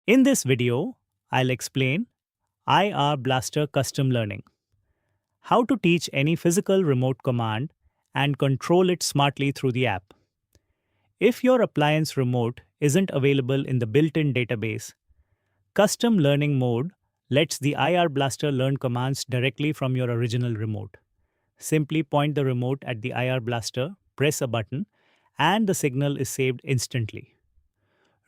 In this video, I'll explain IR Blaster Custom Learning. How to teach any physical remote command and control it smartly through the app. If your appliance remote isn't available in the built-in database, Custom Learning mode lets the IR Blaster learn commands directly from your original remote. Simply point the remote at the IR Blaster, press a button, and the signal is saved instantly.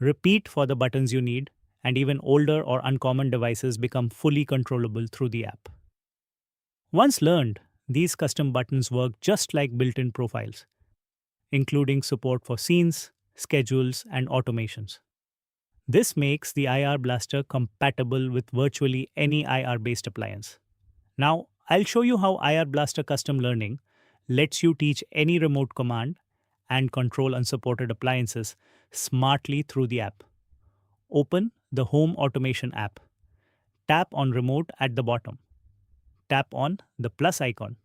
Repeat for the buttons you need, and even older or uncommon devices become fully controllable through the app. Once learned, these custom buttons work just like built-in profiles, including support for scenes, schedules, and automations. This makes the IR Blaster compatible with virtually any IR-based appliance. Now, I'll show you how IR Blaster Custom Learning lets you teach any remote command and control unsupported appliances smartly through the app. Open the Home Automation app. Tap on Remote at the bottom. Tap on the plus icon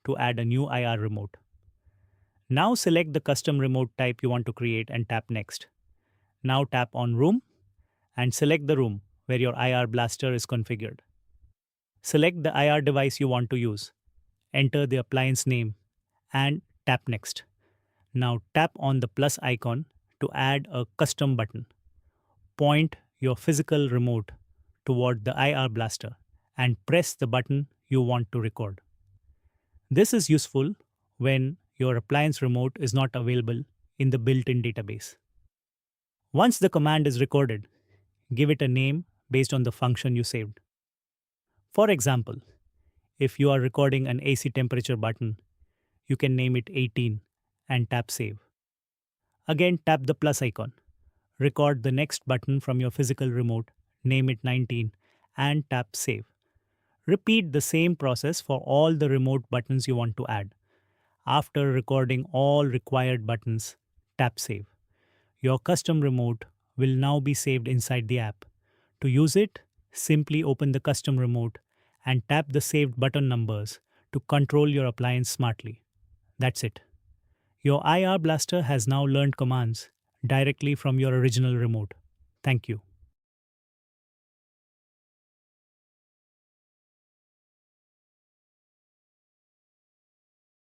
to add a new IR remote. Now select the custom remote type you want to create and tap Next. Now tap on Room and select the room where your IR Blaster is configured. Select the IR device you want to use. Enter the appliance name and tap Next. Now tap on the plus icon to add a custom button. Point your physical remote toward the IR Blaster and press the button you want to record. This is useful when your appliance remote is not available in the built-in database. Once the command is recorded, give it a name based on the function you saved. For example, if you are recording an AC temperature button, you can name it 18 and tap Save. Again, tap the plus icon. Record the next button from your physical remote, name it 19, and tap Save. Repeat the same process for all the remote buttons you want to add. After recording all required buttons, tap Save. Your custom remote will now be saved inside the app. To use it, simply open the custom remote and tap the saved button numbers to control your appliance smartly. That's it. Your IR Blaster has now learned commands directly from your original remote. Thank you.